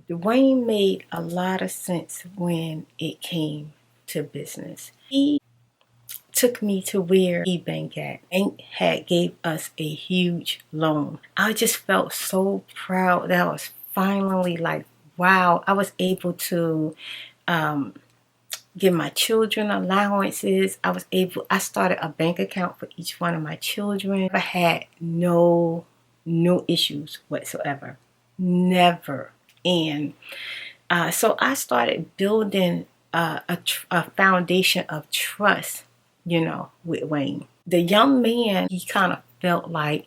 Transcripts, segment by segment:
Dwayne made a lot of sense when it came to business. He took me to where he bank at. Bank had gave us a huge loan. I just felt so proud that I was finally like, wow, I was able to give my children allowances. I started a bank account for each one of my children. I had no issues whatsoever. Never. And so I started building a foundation of trust, with Wayne. The young man, he kind of felt like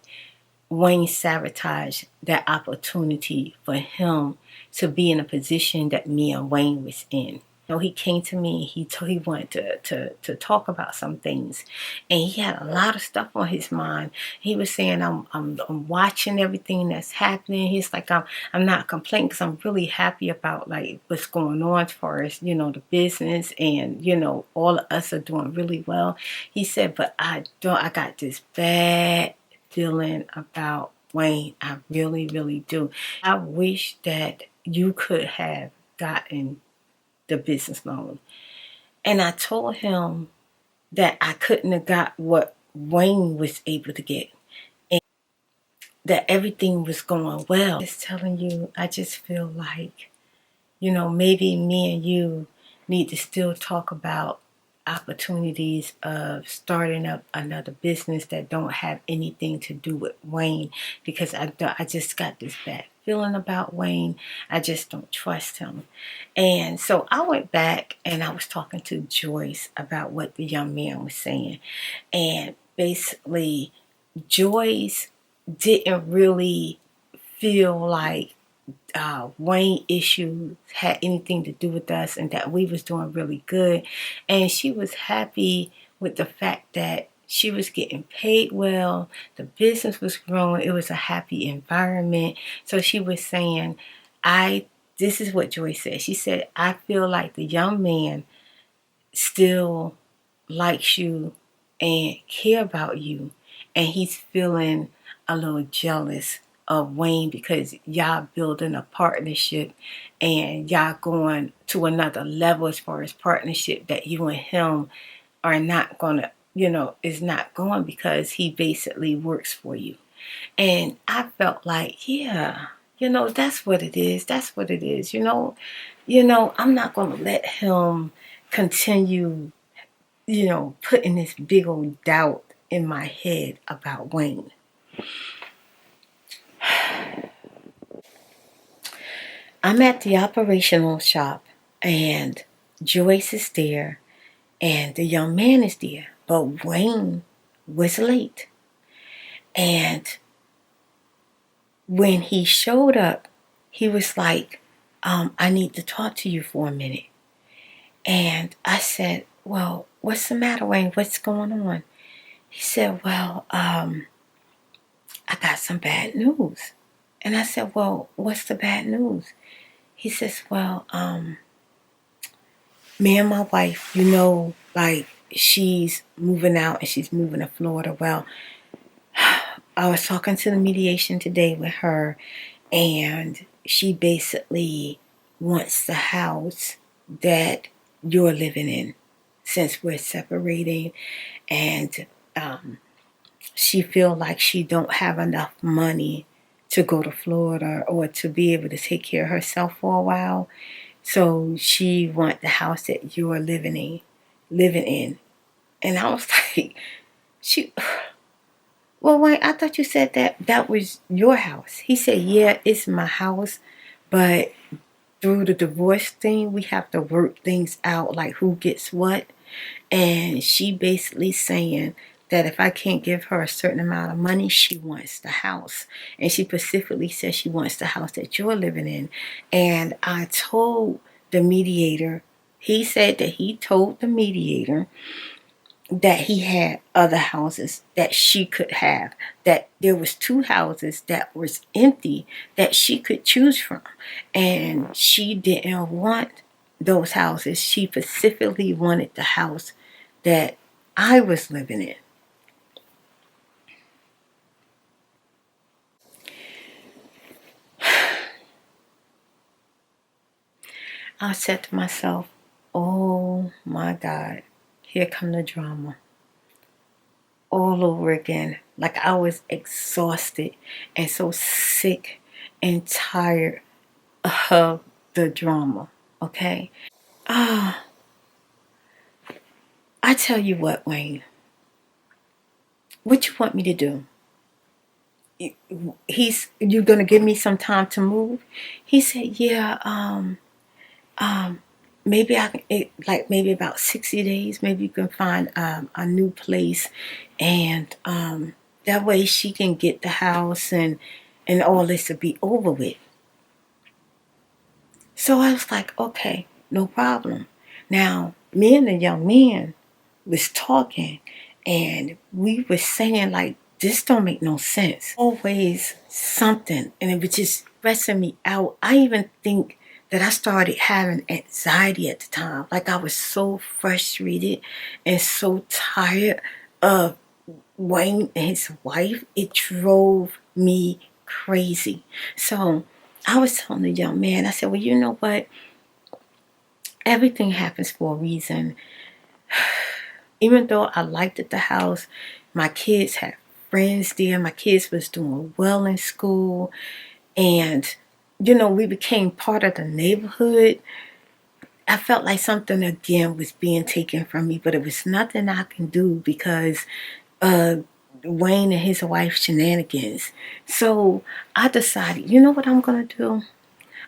Wayne sabotaged that opportunity for him to be in a position that me and Wayne was in. He came to me. He wanted to talk about some things, and he had a lot of stuff on his mind. He was saying, "I'm watching everything that's happening." He's like, "I'm not complaining because I'm really happy about like what's going on as far as the business, and all of us are doing really well." He said, "But I got this bad feeling about Wayne. I really, really do. I wish that you could have gotten the business loan." And I told him that I couldn't have got what Wayne was able to get, and that everything was going well. Just telling you, I just feel like, maybe me and you need to still talk about opportunities of starting up another business that don't have anything to do with Wayne, because I just got this bad feeling about Wayne. I just don't trust him. And so I went back and I was talking to Joyce about what the young man was saying. And basically, Joyce didn't really feel like Wayne issues had anything to do with us, and that we was doing really good. And she was happy with the fact that she was getting paid well, the business was growing, it was a happy environment. So she was saying, this is what Joy said. She said, "I feel like the young man still likes you and care about you, and he's feeling a little jealous of Wayne because y'all building a partnership and y'all going to another level as far as partnership, that you and him are not gonna, is not going because he basically works for you." And I felt like, yeah, that's what it is. That's what it is. I'm not gonna let him continue, putting this big old doubt in my head about Wayne. I'm at the operational shop, and Joyce is there, and the young man is there, but Wayne was late. And when he showed up, he was like, "I need to talk to you for a minute." And I said, "Well, what's the matter, Wayne? What's going on?" He said, "Well, I got some bad news." And I said, "Well, what's the bad news?" He says, "Well, me and my wife, like she's moving out and she's moving to Florida." Well, I was talking to the mediation today with her, and she basically wants the house that you're living in since we're separating, and she feel like she don't have enough money to go to Florida or to be able to take care of herself for a while. So she want the house that you're living in. And I was like, she, well, wait, I thought you said that was your house. He said, "Yeah, it's my house, but through the divorce thing, we have to work things out, like who gets what." And she basically saying that if I can't give her a certain amount of money, she wants the house. And she specifically says she wants the house that you're living in. And I told the mediator, he said that he told the mediator that he had other houses that she could have, that there was 2 houses that was empty that she could choose from, and she didn't want those houses. She specifically wanted the house that I was living in. I said to myself, oh my God, here come the drama all over again. Like I was exhausted and so sick and tired of the drama, okay? Ah, I tell you what, Wayne, what you want me to do? You're gonna give me some time to move? He said, yeah, um, maybe I can, like maybe about 60 days, maybe you can find a new place, and that way she can get the house and all this to be over with. So I was like, okay, no problem. Now, me and the young man was talking, and we were saying like, this don't make no sense. Always something, and it was just stressing me out. I even think that I started having anxiety at the time. Like I was so frustrated and so tired of Wayne and his wife. It drove me crazy. So I was telling the young man, I said, well, you know what? Everything happens for a reason. Even though I liked it, the house, my kids had friends there. My kids was doing well in school. And, you know, we became part of the neighborhood. I felt like something again was being taken from me, but it was nothing I can do because Wayne and his wife shenanigans. So I decided, you know what I'm going to do?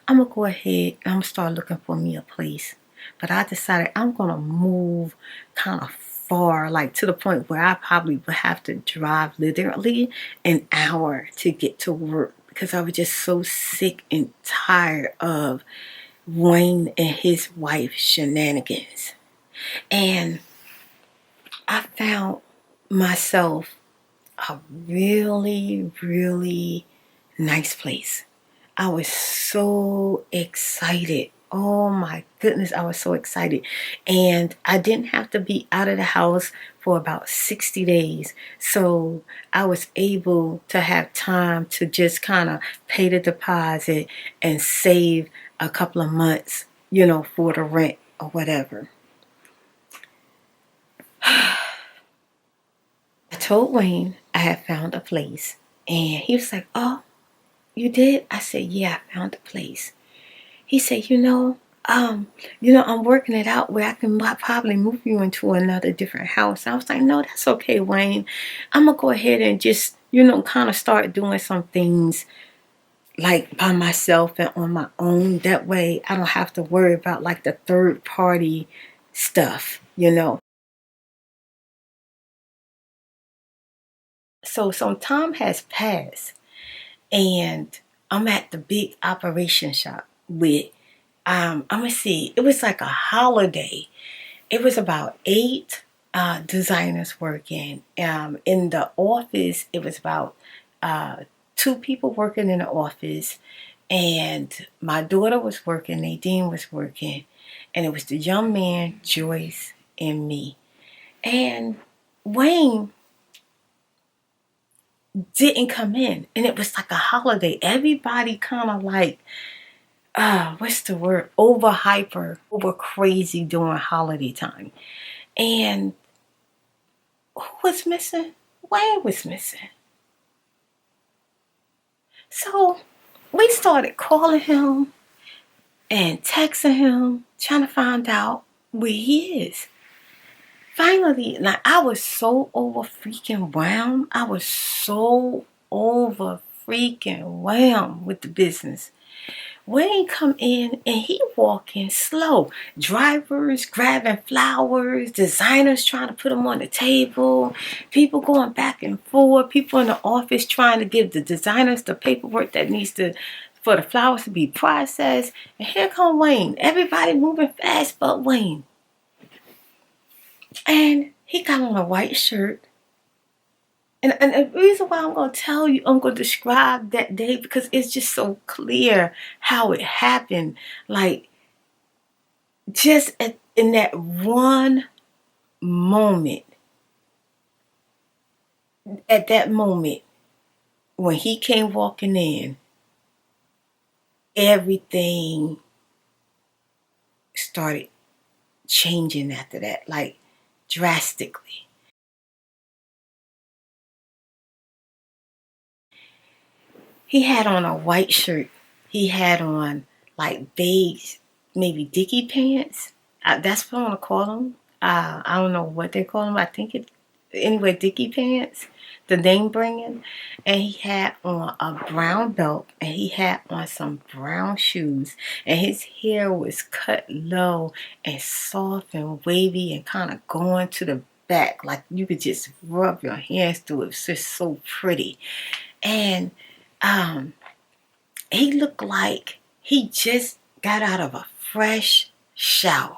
I'm going to go ahead and I'm going to start looking for me a place. But I decided I'm going to move kind of far, like to the point where I probably would have to drive literally an hour to get to work because I was just so sick and tired of Wayne and his wife shenanigans. And I found myself a really, really nice place. I was so excited. Oh my goodness, I was so excited. And I didn't have to be out of the house for about 60 days. So I was able to have time to just kind of pay the deposit and save a couple of months, you know, for the rent or whatever. I told Wayne I had found a place. And he was like, oh, you did? I said, yeah, I found a place. He said, I'm working it out where I can probably move you into another different house. I was like, no, that's okay, Wayne. I'm going to go ahead and just, kind of start doing some things like by myself and on my own. That way I don't have to worry about like the third party stuff. So some time has passed and I'm at the big operation shop with I'm gonna see, it was like a holiday. It was about 8 designers working. In the office, it was about 2 people working in the office, and my daughter was working, Nadine was working, and it was the young man, Joyce, and me. And Wayne didn't come in, and it was like a holiday. Everybody kind of like what's the word? Over hyper, over crazy during holiday time. And who was missing? Wayne was missing. So we started calling him and texting him, trying to find out where he is. Finally, like I was so over freaking whelmed. I was so over freaking whelmed with the business. Wayne come in and he walking slow. Drivers grabbing flowers, designers trying to put them on the table, people going back and forth, people in the office trying to give the designers the paperwork that needs to for the flowers to be processed. And here come Wayne. Everybody moving fast but Wayne. And he got on a white shirt. And the reason why I'm going to tell you, I'm going to describe that day because it's just so clear how it happened. Like, just in that one moment, at that moment, when he came walking in, everything started changing after that, like drastically. He had on a white shirt. He had on like beige, maybe dicky pants. That's what I want to call them. I don't know what they call them. I think it, anyway, dicky pants, the name bringing. And he had on a brown belt and he had on some brown shoes. And his hair was cut low and soft and wavy and kind of going to the back. Like you could just rub your hands through it. It was just so pretty. And um, he looked like he just got out of a fresh shower.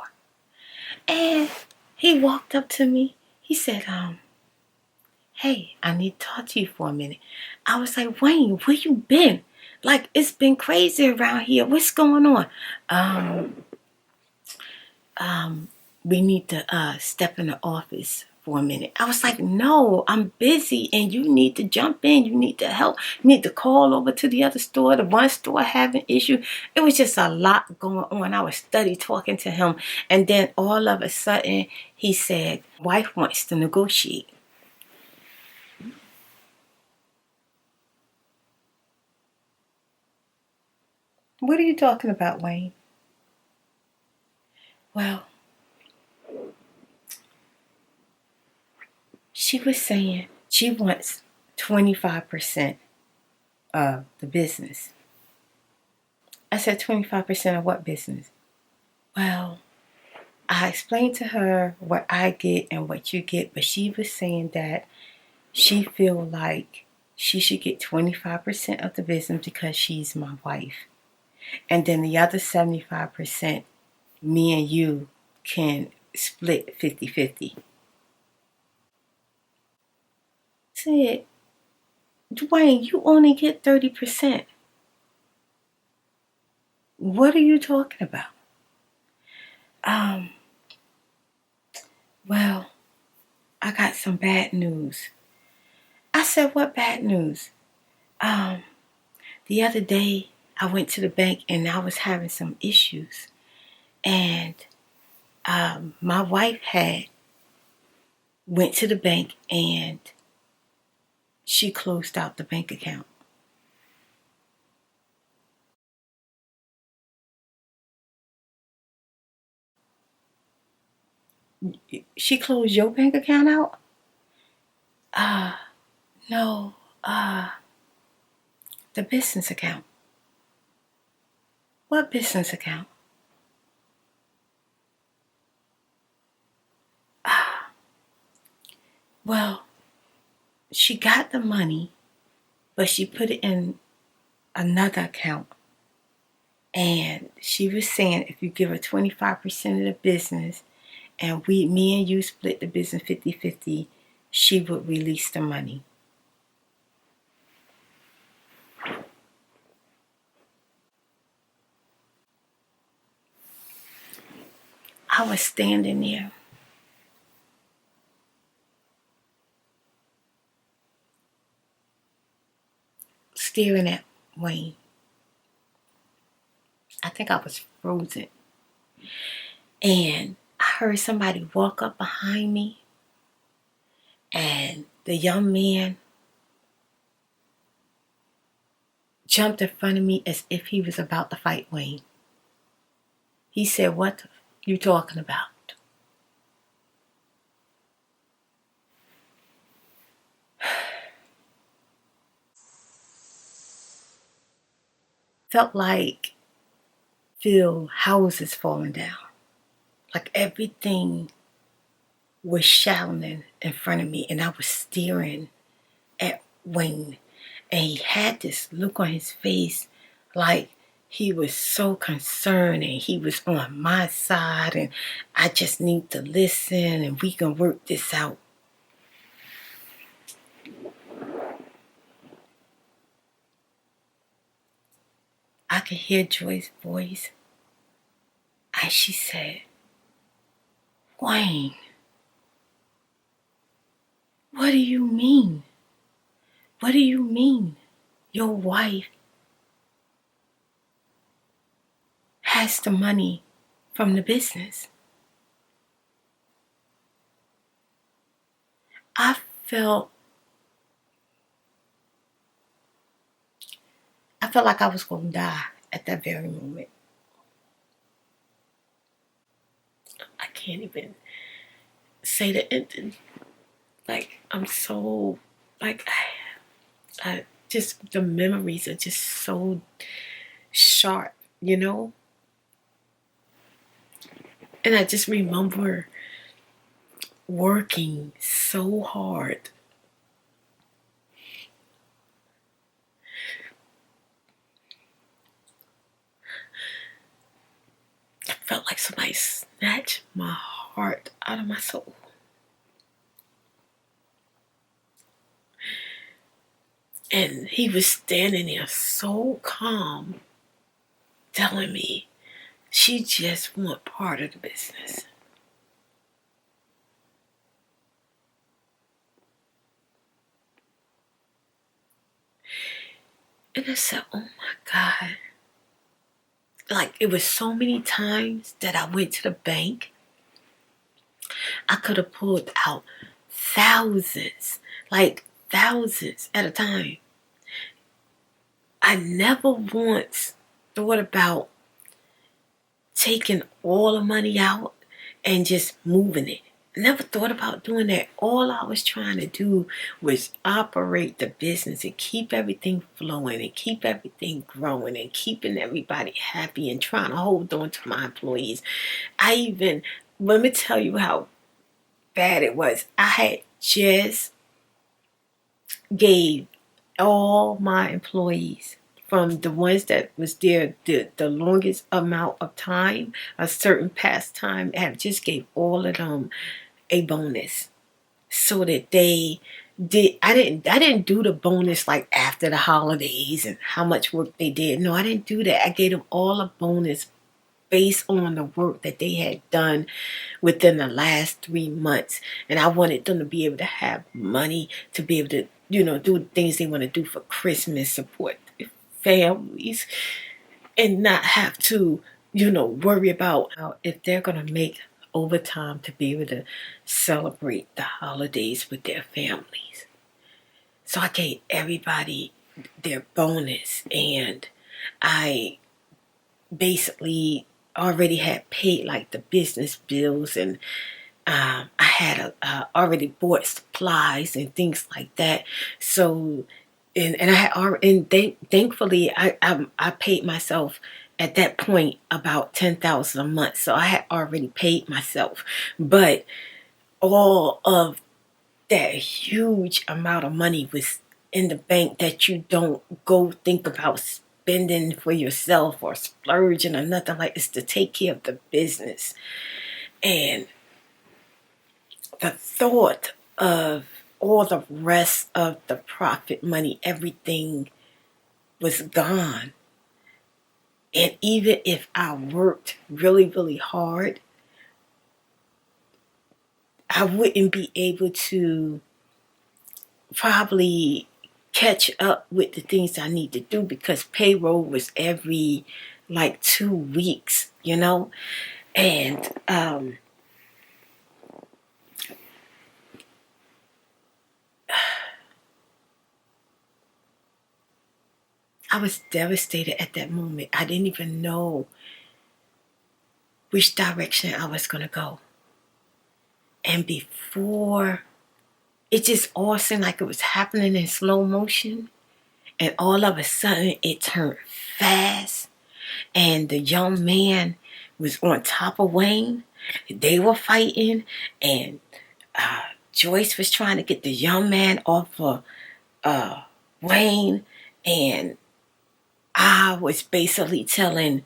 And he walked up to me. He said, hey, I need to talk to you for a minute. I was like, Wayne, where you been? Like, it's been crazy around here. What's going on? We need to step in the office for a minute. I was like, no, I'm busy and you need to jump in. You need to help. You need to call over to the other store. The one store having issue. It was just a lot going on. I was study talking to him. And then all of a sudden he said, wife wants to negotiate. What are you talking about, Wayne? Well, she was saying she wants 25% of the business. I said, 25% of what business? Well, I explained to her what I get and what you get, but she was saying that she feel like she should get 25% of the business because she's my wife. And then the other 75%, me and you can split 50-50. I said, Dwayne, you only get 30%. What are you talking about? Um, well, I got some bad news. I said, what bad news? The other day I went to the bank and I was having some issues. And my wife had went to the bank and she closed out the bank account. She closed your bank account out? No, the business account. What business account? Well, she got the money, but she put it in another account. And she was saying if you give her 25% of the business and me and you split the business 50-50, she would release the money. I was standing there staring at Wayne. I think I was frozen. And I heard somebody walk up behind me. And the young man jumped in front of me as if he was about to fight Wayne. He said, what are you talking about? Felt like feel houses falling down. Like everything was shouting in front of me and I was staring at Wayne. And he had this look on his face like he was so concerned and he was on my side and I just need to listen and we can work this out. I could hear Joy's voice as she said, Wayne, what do you mean? What do you mean your wife has the money from the business. I felt like I was going to die at that very moment. I can't even say the ending. Like, I'm so, like, I just, the memories are just so sharp, you know? And I just remember working so hard. I felt like somebody snatched my heart out of my soul. And he was standing there so calm, telling me she just want part of the business. And I said, oh my God. Like, it was so many times that I went to the bank. I could have pulled out thousands, like thousands at a time. I never once thought about taking all the money out and just moving it. Never thought about doing that. All I was trying to do was operate the business and keep everything flowing and keep everything growing and keeping everybody happy and trying to hold on to my employees. Let me tell you how bad it was. I had just gave all my employees, from the ones that was there the longest amount of time, a certain past time, I have just gave all of them a bonus, so that they did. I didn't do the bonus like after the holidays and how much work they did. No, I didn't do that. I gave them all a bonus based on the work that they had done within the last 3 months. And I wanted them to be able to have money to be able to, do the things they want to do for Christmas, support their families, and not have to, worry about if they're going to make overtime to be able to celebrate the holidays with their families. So I gave everybody their bonus, and I basically already had paid like the business bills, and I had already bought supplies and things like that. So, and I had already, and thankfully, I paid myself at that point about $10,000 a month. So I had already paid myself, but all of that huge amount of money was in the bank that you don't go think about spending for yourself or splurging or nothing like. It's to take care of the business. And the thought of all the rest of the profit money, everything was gone. And even if I worked really, really hard, I wouldn't be able to probably catch up with the things I need to do, because payroll was every like 2 weeks, and I was devastated at that moment. I didn't even know which direction I was going to go. And before, it just all seemed like it was happening in slow motion. And all of a sudden, it turned fast. And the young man was on top of Wayne. They were fighting. And Joyce was trying to get the young man off of Wayne. And I was basically telling,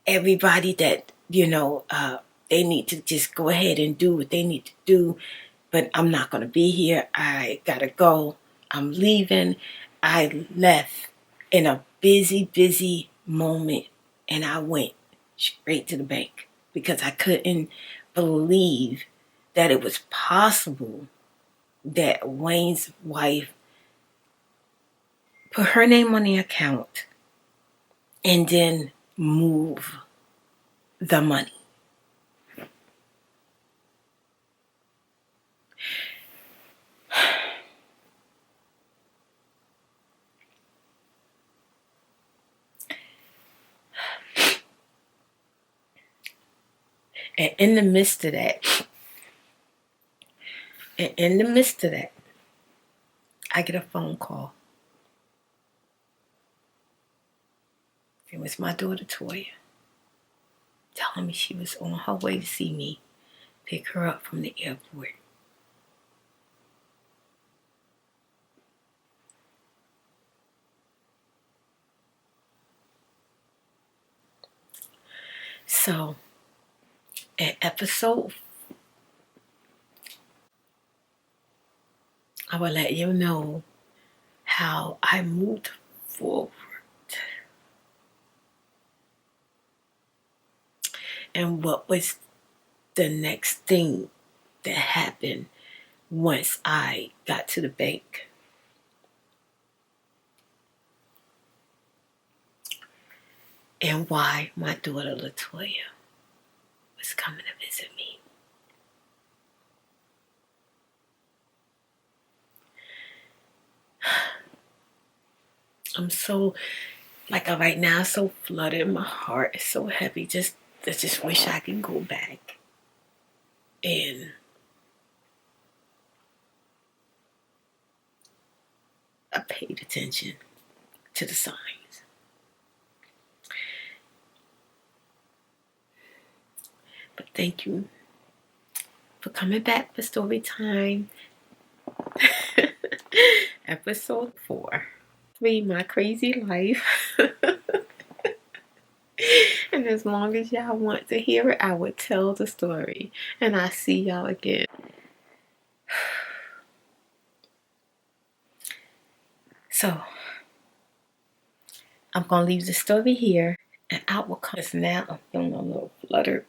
everybody that, they need to just go ahead and do what they need to do. But I'm not going to be here. I got to go. I'm leaving. I left in a busy, busy moment. And I went straight to the bank because I couldn't believe that it was possible that Wayne's wife put her name on the account and then move the money. And in the midst of that, I get a phone call. It was my daughter Toya telling me she was on her way to see me, pick her up from the airport. So, in episode, I will let you know how I moved forward and what was the next thing that happened once I got to the bank. And why my daughter Latoya was coming to visit me. I'm so, like right now, so flooded. My heart is so heavy. I just wish I could go back and I paid attention to the signs. But thank you for coming back for story time. Episode 4. Read my crazy life. And as long as y'all want to hear it, I would tell the story. And I'll see y'all again. So, I'm going to leave the story here. And I will come. Now I'm feeling a little fluttered.